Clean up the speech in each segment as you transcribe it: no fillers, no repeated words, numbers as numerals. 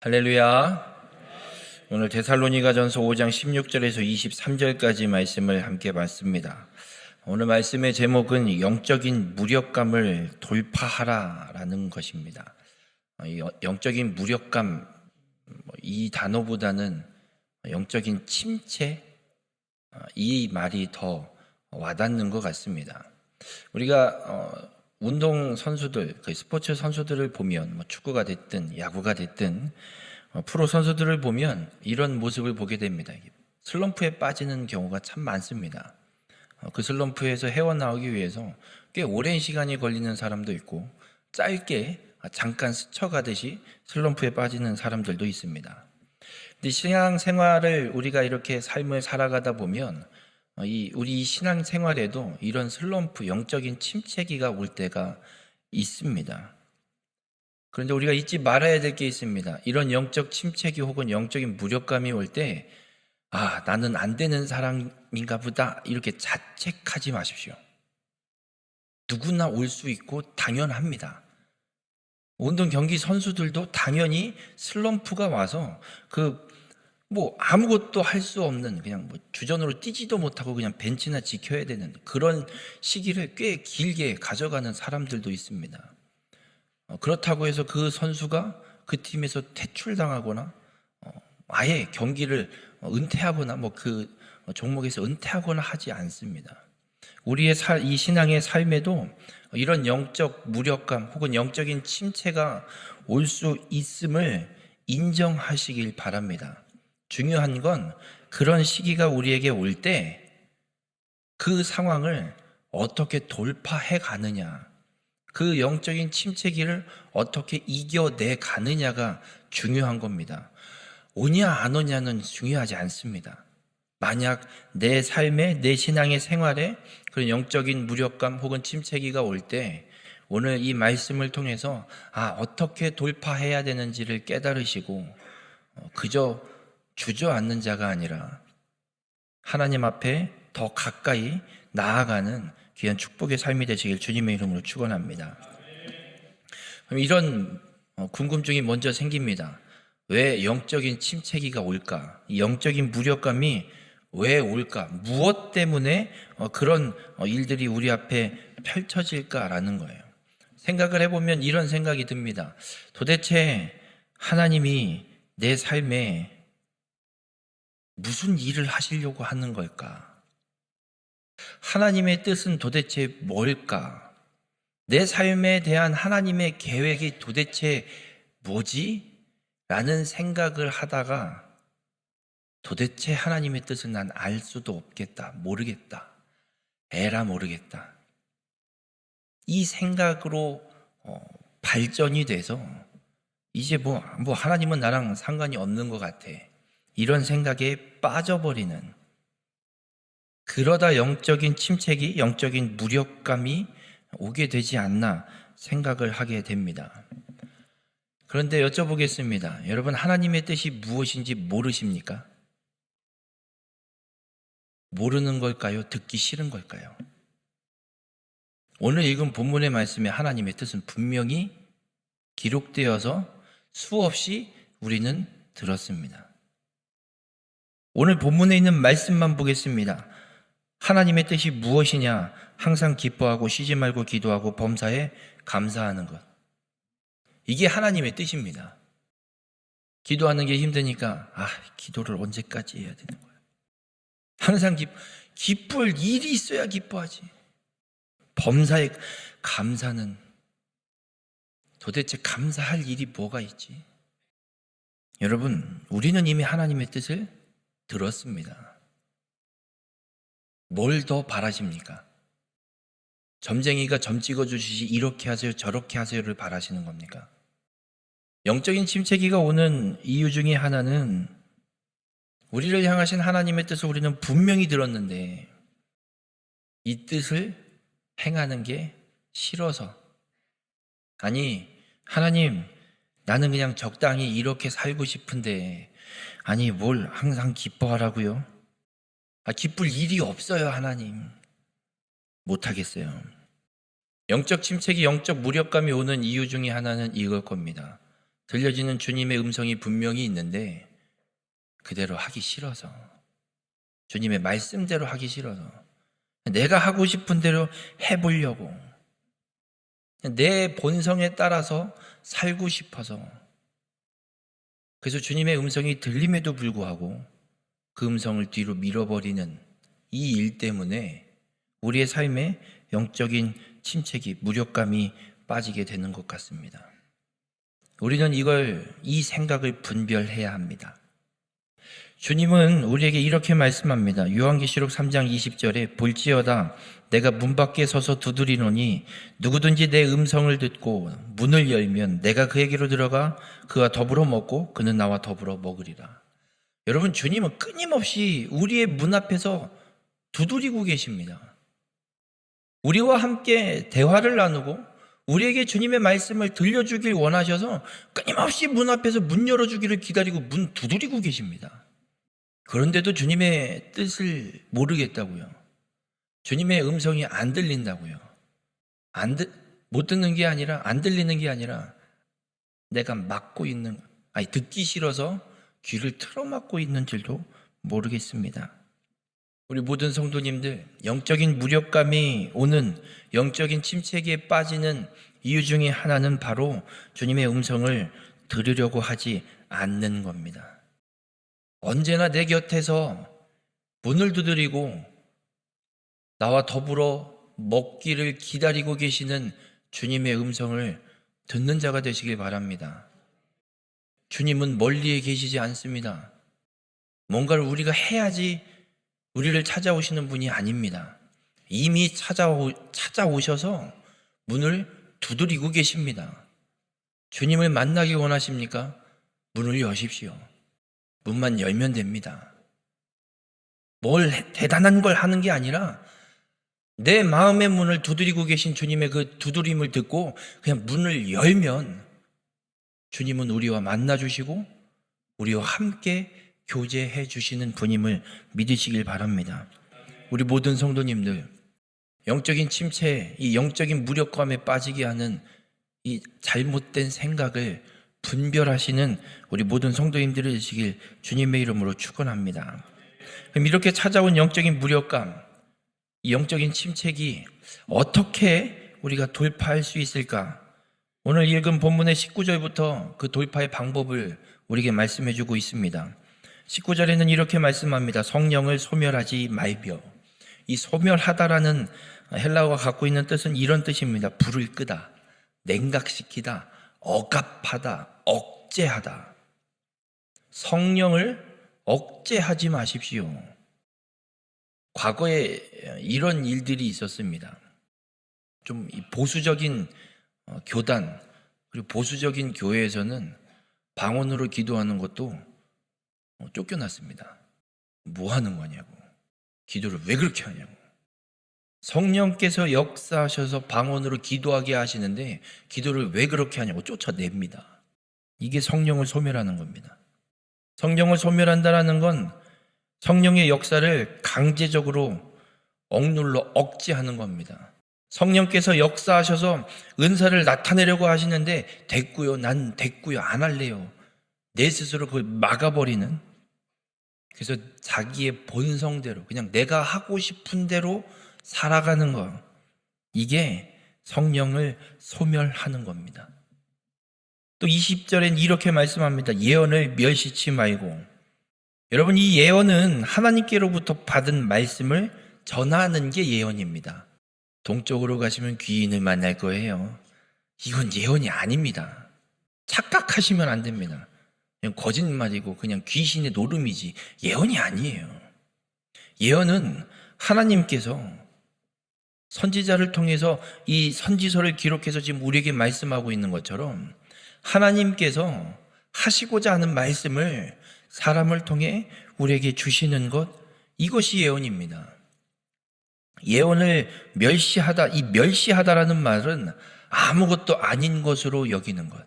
할렐루야. 오늘 데살로니가전서 5장 16절에서 23절까지 말씀을 함께 봤습니다. 오늘 말씀의 제목은 영적인 무력감을 돌파하라라는 것입니다. 영적인 무력감, 이 단어보다는 영적인 침체, 이 말이 더 와닿는 것 같습니다. 우리가 운동 선수들, 스포츠 선수들을 보면 축구가 됐든 야구가 됐든 프로 선수들을 보면 이런 모습을 보게 됩니다. 슬럼프에 빠지는 경우가 참 많습니다. 그 슬럼프에서 헤어나오기 위해서 꽤 오랜 시간이 걸리는 사람도 있고 짧게 잠깐 스쳐가듯이 슬럼프에 빠지는 사람들도 있습니다. 근데 신앙생활을 우리가 이렇게 삶을 살아가다 보면 우리 신앙생활에도 이런 슬럼프, 영적인 침체기가 올 때가 있습니다. 그런데 우리가 잊지 말아야 될 게 있습니다. 이런 영적 침체기 혹은 영적인 무력감이 올 때, 나는 안 되는 사람인가 보다, 이렇게 자책하지 마십시오. 누구나 올 수 있고 당연합니다. 운동 경기 선수들도 당연히 슬럼프가 와서 아무것도 할 수 없는 그냥 주전으로 뛰지도 못하고 그냥 벤치나 지켜야 되는 그런 시기를 꽤 길게 가져가는 사람들도 있습니다. 그렇다고 해서 그 선수가 그 팀에서 퇴출당하거나 아예 경기를 은퇴하거나 그 종목에서 은퇴하거나 하지 않습니다. 우리의 이 신앙의 삶에도 이런 영적 무력감 혹은 영적인 침체가 올 수 있음을 인정하시길 바랍니다. 중요한 건 그런 시기가 우리에게 올 때 그 상황을 어떻게 돌파해 가느냐, 그 영적인 침체기를 어떻게 이겨내 가느냐가 중요한 겁니다. 오냐 안 오냐는 중요하지 않습니다. 만약 내 삶에, 내 신앙의 생활에 그런 영적인 무력감 혹은 침체기가 올 때 오늘 이 말씀을 통해서 어떻게 돌파해야 되는지를 깨달으시고 그저 주저앉는 자가 아니라 하나님 앞에 더 가까이 나아가는 귀한 축복의 삶이 되시길 주님의 이름으로 축원합니다. 그럼 이런 궁금증이 먼저 생깁니다. 왜 영적인 침체기가 올까? 이 영적인 무력감이 왜 올까? 무엇 때문에 그런 일들이 우리 앞에 펼쳐질까라는 거예요. 생각을 해보면 이런 생각이 듭니다. 도대체 하나님이 내 삶에 무슨 일을 하시려고 하는 걸까? 하나님의 뜻은 도대체 뭘까? 내 삶에 대한 하나님의 계획이 도대체 뭐지? 라는 생각을 하다가 도대체 하나님의 뜻은 난 알 수도 없겠다. 모르겠다. 에라 모르겠다. 이 생각으로 발전이 돼서 이제 하나님은 나랑 상관이 없는 것 같아. 이런 생각에 빠져버리는, 그러다 영적인 침체기, 영적인 무력감이 오게 되지 않나 생각을 하게 됩니다. 그런데 여쭤보겠습니다. 여러분, 하나님의 뜻이 무엇인지 모르십니까? 모르는 걸까요? 듣기 싫은 걸까요? 오늘 읽은 본문의 말씀에 하나님의 뜻은 분명히 기록되어서 수없이 우리는 들었습니다. 오늘 본문에 있는 말씀만 보겠습니다. 하나님의 뜻이 무엇이냐? 항상 기뻐하고 쉬지 말고 기도하고 범사에 감사하는 것. 이게 하나님의 뜻입니다. 기도하는 게 힘드니까 기도를 언제까지 해야 되는 거야? 항상 기쁠 일이 있어야 기뻐하지. 범사에 감사는 도대체 감사할 일이 뭐가 있지? 여러분, 우리는 이미 하나님의 뜻을 들었습니다. 뭘 더 바라십니까? 점쟁이가 점 찍어주시지 이렇게 하세요 저렇게 하세요를 바라시는 겁니까? 영적인 침체기가 오는 이유 중에 하나는 우리를 향하신 하나님의 뜻을 우리는 분명히 들었는데 이 뜻을 행하는 게 싫어서, 하나님, 나는 그냥 적당히 이렇게 살고 싶은데 뭘 항상 기뻐하라고요? 기쁠 일이 없어요, 하나님. 못하겠어요. 영적 침체기, 영적 무력감이 오는 이유 중에 하나는 이걸 겁니다. 들려지는 주님의 음성이 분명히 있는데 그대로 하기 싫어서, 주님의 말씀대로 하기 싫어서, 내가 하고 싶은 대로 해보려고, 내 본성에 따라서 살고 싶어서, 그래서 주님의 음성이 들림에도 불구하고 그 음성을 뒤로 밀어버리는 이 일 때문에 우리의 삶에 영적인 침체기, 무력감이 빠지게 되는 것 같습니다. 우리는 이 생각을 분별해야 합니다. 주님은 우리에게 이렇게 말씀합니다. 요한계시록 3장 20절에 볼지어다 내가 문 밖에 서서 두드리노니 누구든지 내 음성을 듣고 문을 열면 내가 그에게로 들어가 그와 더불어 먹고 그는 나와 더불어 먹으리라. 여러분, 주님은 끊임없이 우리의 문 앞에서 두드리고 계십니다. 우리와 함께 대화를 나누고 우리에게 주님의 말씀을 들려주길 원하셔서 끊임없이 문 앞에서 문 열어주기를 기다리고 문 두드리고 계십니다. 그런데도 주님의 뜻을 모르겠다고요. 주님의 음성이 안 들린다고요. 못 듣는 게 아니라, 안 들리는 게 아니라 내가 듣기 싫어서 귀를 틀어막고 있는 줄도 모르겠습니다. 우리 모든 성도님들, 영적인 무력감이 오는, 영적인 침체기에 빠지는 이유 중에 하나는 바로 주님의 음성을 들으려고 하지 않는 겁니다. 언제나 내 곁에서 문을 두드리고 나와 더불어 먹기를 기다리고 계시는 주님의 음성을 듣는 자가 되시길 바랍니다. 주님은 멀리에 계시지 않습니다. 뭔가를 우리가 해야지 우리를 찾아오시는 분이 아닙니다. 이미 찾아오셔서 문을 두드리고 계십니다. 주님을 만나기 원하십니까? 문을 여십시오. 문만 열면 됩니다. 뭘 대단한 걸 하는 게 아니라 내 마음의 문을 두드리고 계신 주님의 그 두드림을 듣고 그냥 문을 열면 주님은 우리와 만나주시고 우리와 함께 교제해 주시는 분임을 믿으시길 바랍니다. 우리 모든 성도님들, 영적인 침체, 이 영적인 무력감에 빠지게 하는 이 잘못된 생각을 분별하시는 우리 모든 성도님들이 되시길 주님의 이름으로 축원합니다. 그럼 이렇게 찾아온 영적인 무력감, 이 영적인 침체기 어떻게 우리가 돌파할 수 있을까? 오늘 읽은 본문의 19절부터 그 돌파의 방법을 우리에게 말씀해 주고 있습니다. 19절에는 이렇게 말씀합니다. 성령을 소멸하지 말며. 이 소멸하다라는 헬라어가 갖고 있는 뜻은 이런 뜻입니다. 불을 끄다, 냉각시키다, 억압하다, 억제하다. 성령을 억제하지 마십시오. 과거에 이런 일들이 있었습니다. 좀 보수적인 교단 그리고 보수적인 교회에서는 방언으로 기도하는 것도 쫓겨났습니다. 뭐 하는 거냐고, 기도를 왜 그렇게 하냐고. 성령께서 역사하셔서 방언으로 기도하게 하시는데 기도를 왜 그렇게 하냐고 쫓아냅니다. 이게 성령을 소멸하는 겁니다. 성령을 소멸한다는 건 성령의 역사를 강제적으로 억눌러 억제하는 겁니다. 성령께서 역사하셔서 은사를 나타내려고 하시는데 됐고요, 난 됐고요, 안 할래요, 내 스스로 그걸 막아버리는, 그래서 자기의 본성대로 그냥 내가 하고 싶은 대로 살아가는 것, 이게 성령을 소멸하는 겁니다. 또 20절엔 이렇게 말씀합니다. 예언을 멸시치 말고. 여러분, 이 예언은 하나님께로부터 받은 말씀을 전하는 게 예언입니다. 동쪽으로 가시면 귀인을 만날 거예요. 이건 예언이 아닙니다. 착각하시면 안 됩니다. 그냥 거짓말이고 그냥 귀신의 노름이지 예언이 아니에요. 예언은 하나님께서 선지자를 통해서 이 선지서를 기록해서 지금 우리에게 말씀하고 있는 것처럼 하나님께서 하시고자 하는 말씀을 사람을 통해 우리에게 주시는 것, 이것이 예언입니다. 예언을 멸시하다, 이 멸시하다라는 말은 아무것도 아닌 것으로 여기는 것.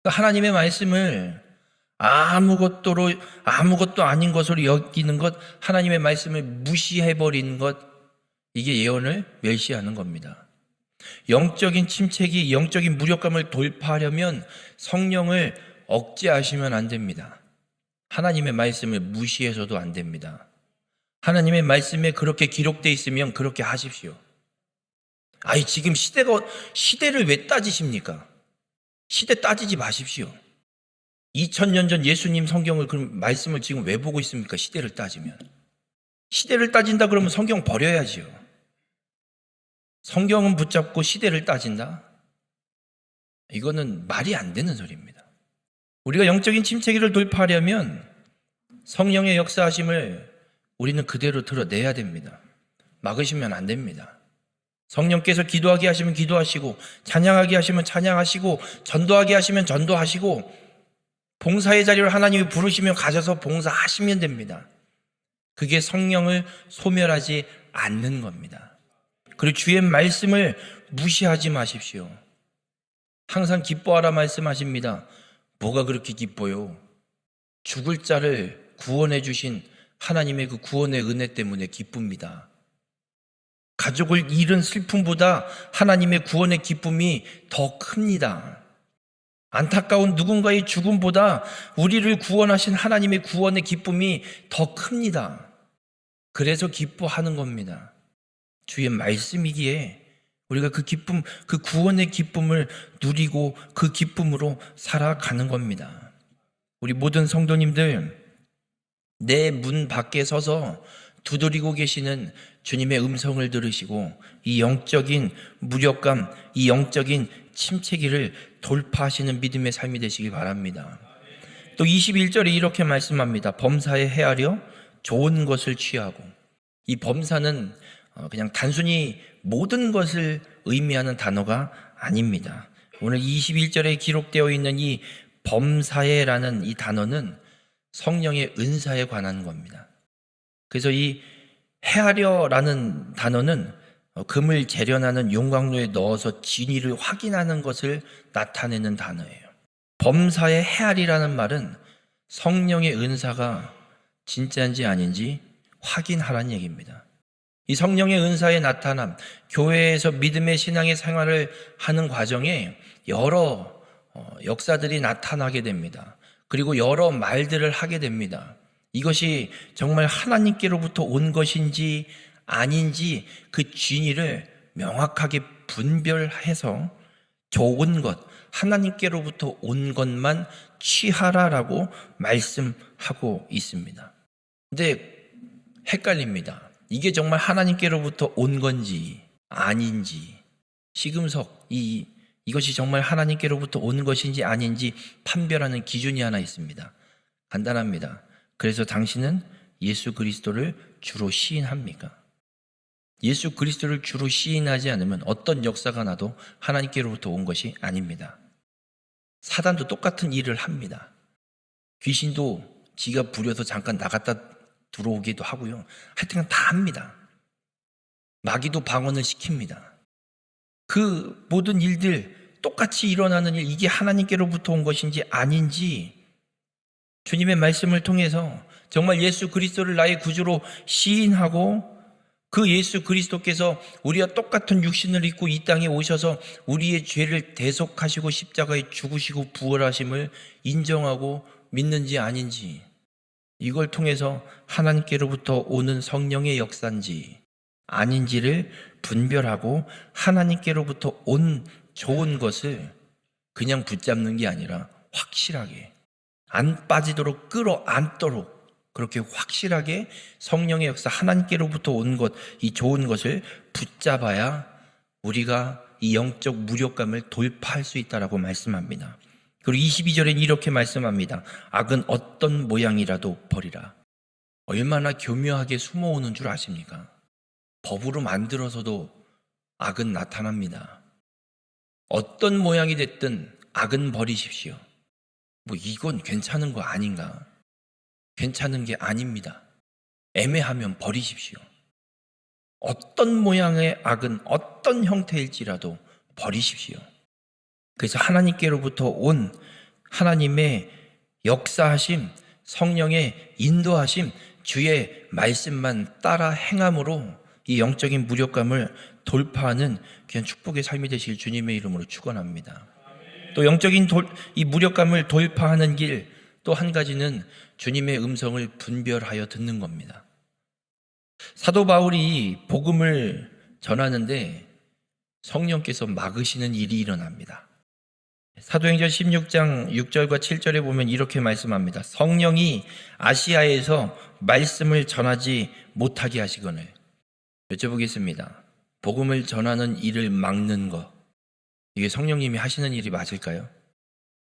하나님의 말씀을 아무것도 아닌 것으로 여기는 것, 하나님의 말씀을 무시해버리는 것, 이게 예언을 멸시하는 겁니다. 영적인 침체기, 영적인 무력감을 돌파하려면 성령을 억제하시면 안 됩니다. 하나님의 말씀을 무시해서도 안 됩니다. 하나님의 말씀에 그렇게 기록되어 있으면 그렇게 하십시오. 아니, 지금 시대를 왜 따지십니까? 시대 따지지 마십시오. 2000년 전 예수님 성경을, 그럼 말씀을 지금 왜 보고 있습니까? 시대를 따지면. 시대를 따진다 그러면 성경 버려야지요. 성경은 붙잡고 시대를 따진다? 이거는 말이 안 되는 소리입니다. 우리가 영적인 침체기를 돌파하려면 성령의 역사하심을 우리는 그대로 드러내야 됩니다. 막으시면 안 됩니다. 성령께서 기도하게 하시면 기도하시고, 찬양하게 하시면 찬양하시고, 전도하게 하시면 전도하시고, 봉사의 자리를 하나님이 부르시면 가셔서 봉사하시면 됩니다. 그게 성령을 소멸하지 않는 겁니다. 그리고 주의 말씀을 무시하지 마십시오. 항상 기뻐하라 말씀하십니다. 뭐가 그렇게 기뻐요? 죽을 자를 구원해 주신 하나님의 그 구원의 은혜 때문에 기쁩니다. 가족을 잃은 슬픔보다 하나님의 구원의 기쁨이 더 큽니다. 안타까운 누군가의 죽음보다 우리를 구원하신 하나님의 구원의 기쁨이 더 큽니다. 그래서 기뻐하는 겁니다. 주의 말씀이기에 우리가 그 기쁨, 그 구원의 기쁨을 누리고 그 기쁨으로 살아가는 겁니다. 우리 모든 성도님들, 내 문 밖에 서서 두드리고 계시는 주님의 음성을 들으시고 이 영적인 무력감, 이 영적인 침체기를 돌파하시는 믿음의 삶이 되시기 바랍니다. 또 21절에 이렇게 말씀합니다. 범사에 헤아려 좋은 것을 취하고. 이 범사는 그냥 단순히 모든 것을 의미하는 단어가 아닙니다. 오늘 21절에 기록되어 있는 이 범사에라는 이 단어는 성령의 은사에 관한 겁니다. 그래서 이 헤아려라는 단어는 금을 재련하는 용광로에 넣어서 진위를 확인하는 것을 나타내는 단어예요. 범사에 헤아리라는 말은 성령의 은사가 진짜인지 아닌지 확인하라는 얘기입니다. 이 성령의 은사의 나타남, 교회에서 믿음의 신앙의 생활을 하는 과정에 여러 역사들이 나타나게 됩니다. 그리고 여러 말들을 하게 됩니다. 이것이 정말 하나님께로부터 온 것인지 아닌지 그 진위를 명확하게 분별해서 좋은 것, 하나님께로부터 온 것만 취하라라고 말씀하고 있습니다. 근데 헷갈립니다. 이게 정말 하나님께로부터 온 건지 아닌지, 시금석, 이것이 정말 하나님께로부터 온 것인지 아닌지 판별하는 기준이 하나 있습니다. 간단합니다. 그래서 당신은 예수 그리스도를 주로 시인합니까? 예수 그리스도를 주로 시인하지 않으면 어떤 역사가 나도 하나님께로부터 온 것이 아닙니다. 사단도 똑같은 일을 합니다. 귀신도 지가 부려서 잠깐 나갔다 들어오기도 하고요. 하여튼 다 합니다. 마귀도 방언을 시킵니다. 그 모든 일들, 똑같이 일어나는 일, 이게 하나님께로부터 온 것인지 아닌지 주님의 말씀을 통해서 정말 예수 그리스도를 나의 구주로 시인하고 그 예수 그리스도께서 우리와 똑같은 육신을 입고 이 땅에 오셔서 우리의 죄를 대속하시고 십자가에 죽으시고 부활하심을 인정하고 믿는지 아닌지, 이걸 통해서 하나님께로부터 오는 성령의 역사인지 아닌지를 분별하고 하나님께로부터 온 좋은 것을 그냥 붙잡는 게 아니라 확실하게 안 빠지도록 끌어안도록 그렇게 확실하게 성령의 역사, 하나님께로부터 온 것, 이 좋은 것을 붙잡아야 우리가 이 영적 무력감을 돌파할 수 있다라고 말씀합니다. 그리고 22절엔 이렇게 말씀합니다. 악은 어떤 모양이라도 버리라. 얼마나 교묘하게 숨어오는 줄 아십니까? 법으로 만들어서도 악은 나타납니다. 어떤 모양이 됐든 악은 버리십시오. 이건 괜찮은 거 아닌가? 괜찮은 게 아닙니다. 애매하면 버리십시오. 어떤 모양의 악은 어떤 형태일지라도 버리십시오. 그래서 하나님께로부터 온 하나님의 역사하심, 성령의 인도하심, 주의 말씀만 따라 행함으로 이 영적인 무력감을 돌파하는 귀한 축복의 삶이 되실 주님의 이름으로 축원합니다. 또 또 영적인 이 무력감을 돌파하는 길, 또 한 가지는 주님의 음성을 분별하여 듣는 겁니다. 사도 바울이 복음을 전하는데 성령께서 막으시는 일이 일어납니다. 사도행전 16장 6절과 7절에 보면 이렇게 말씀합니다. 성령이 아시아에서 말씀을 전하지 못하게 하시거늘. 여쭤보겠습니다. 복음을 전하는 일을 막는 것, 이게 성령님이 하시는 일이 맞을까요?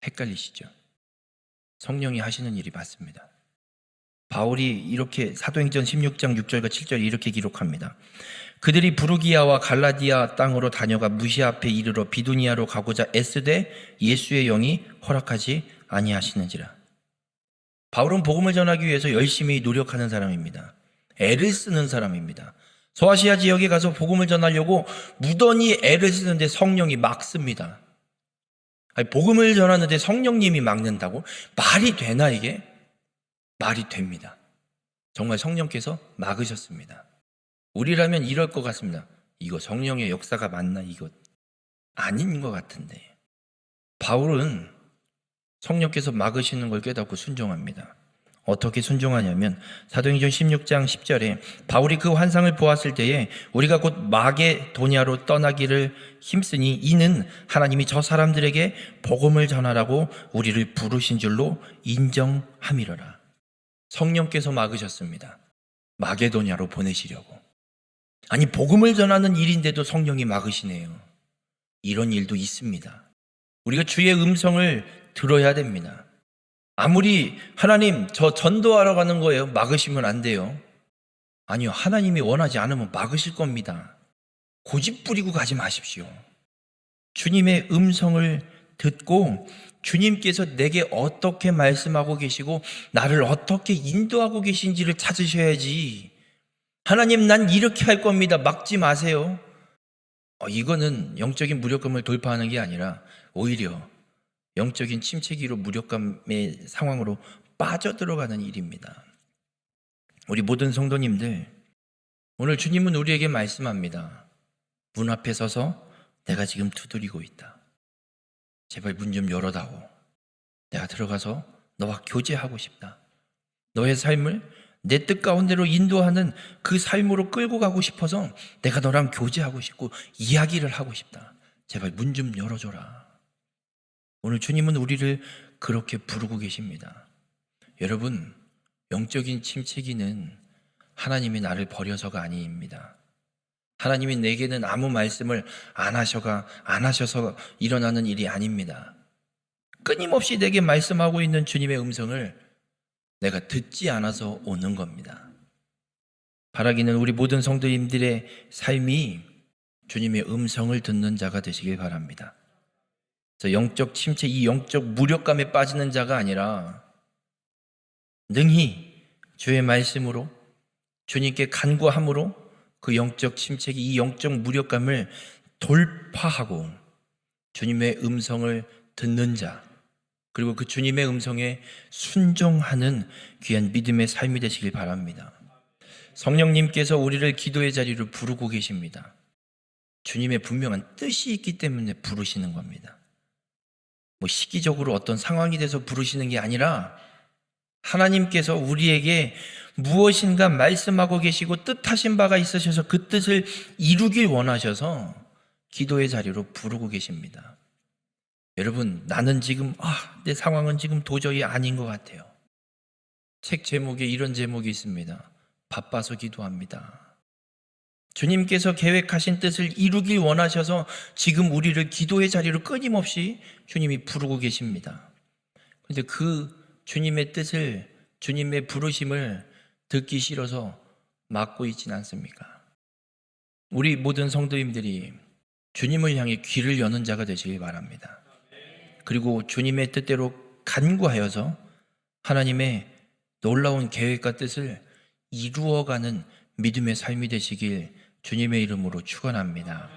헷갈리시죠? 성령이 하시는 일이 맞습니다. 바울이 이렇게 사도행전 16장 6절과 7절에 이렇게 기록합니다. 그들이 부르기아와 갈라디아 땅으로 다녀가 무시아 앞에 이르러 비두니아로 가고자 애쓰되 예수의 영이 허락하지 아니하시는지라. 바울은 복음을 전하기 위해서 열심히 노력하는 사람입니다. 애를 쓰는 사람입니다. 소아시아 지역에 가서 복음을 전하려고 무던히 애를 쓰는데 성령이 막습니다. 아니, 복음을 전하는데 성령님이 막는다고? 말이 되나 이게? 말이 됩니다. 정말 성령께서 막으셨습니다. 우리라면 이럴 것 같습니다. 이거 성령의 역사가 맞나? 이거 아닌 것 같은데. 바울은 성령께서 막으시는 걸 깨닫고 순종합니다. 어떻게 순종하냐면 사도행전 16장 10절에 바울이 그 환상을 보았을 때에 우리가 곧 마게도냐로 떠나기를 힘쓰니 이는 하나님이 저 사람들에게 복음을 전하라고 우리를 부르신 줄로 인정함이로라. 성령께서 막으셨습니다. 마게도냐로 보내시려고. 아니, 복음을 전하는 일인데도 성령이 막으시네요. 이런 일도 있습니다. 우리가 주의 음성을 들어야 됩니다. 아무리 하나님 저 전도하러 가는 거예요, 막으시면 안 돼요. 아니요, 하나님이 원하지 않으면 막으실 겁니다. 고집 부리고 가지 마십시오. 주님의 음성을 듣고 주님께서 내게 어떻게 말씀하고 계시고 나를 어떻게 인도하고 계신지를 찾으셔야지. 하나님, 난 이렇게 할 겁니다, 막지 마세요. 이거는 영적인 무력감을 돌파하는 게 아니라 오히려 영적인 침체기로 무력감의 상황으로 빠져들어가는 일입니다. 우리 모든 성도님들, 오늘 주님은 우리에게 말씀합니다. 문 앞에 서서 내가 지금 두드리고 있다. 제발 문 좀 열어다오. 내가 들어가서 너와 교제하고 싶다. 너의 삶을 내 뜻 가운데로 인도하는 그 삶으로 끌고 가고 싶어서 내가 너랑 교제하고 싶고 이야기를 하고 싶다. 제발 문 좀 열어줘라. 오늘 주님은 우리를 그렇게 부르고 계십니다. 여러분, 영적인 침체기는 하나님이 나를 버려서가 아닙니다. 하나님이 내게는 아무 말씀을 안 하셔서 일어나는 일이 아닙니다. 끊임없이 내게 말씀하고 있는 주님의 음성을 내가 듣지 않아서 오는 겁니다. 바라기는 우리 모든 성도님들의 삶이 주님의 음성을 듣는 자가 되시길 바랍니다. 영적 침체, 이 영적 무력감에 빠지는 자가 아니라 능히 주의 말씀으로 주님께 간구함으로 그 영적 침체기, 이 영적 무력감을 돌파하고 주님의 음성을 듣는 자, 그리고 그 주님의 음성에 순종하는 귀한 믿음의 삶이 되시길 바랍니다. 성령님께서 우리를 기도의 자리로 부르고 계십니다. 주님의 분명한 뜻이 있기 때문에 부르시는 겁니다. 시기적으로 어떤 상황이 돼서 부르시는 게 아니라 하나님께서 우리에게 무엇인가 말씀하고 계시고 뜻하신 바가 있으셔서 그 뜻을 이루길 원하셔서 기도의 자리로 부르고 계십니다. 여러분, 나는 지금 내 상황은 지금 도저히 아닌 것 같아요. 책 제목에 이런 제목이 있습니다. 바빠서 기도합니다. 주님께서 계획하신 뜻을 이루길 원하셔서 지금 우리를 기도의 자리로 끊임없이 주님이 부르고 계십니다. 그런데 그 주님의 뜻을, 주님의 부르심을 듣기 싫어서 막고 있진 않습니까? 우리 모든 성도님들이 주님을 향해 귀를 여는 자가 되시길 바랍니다. 그리고 주님의 뜻대로 간구하여서 하나님의 놀라운 계획과 뜻을 이루어가는 믿음의 삶이 되시길 주님의 이름으로 축원합니다.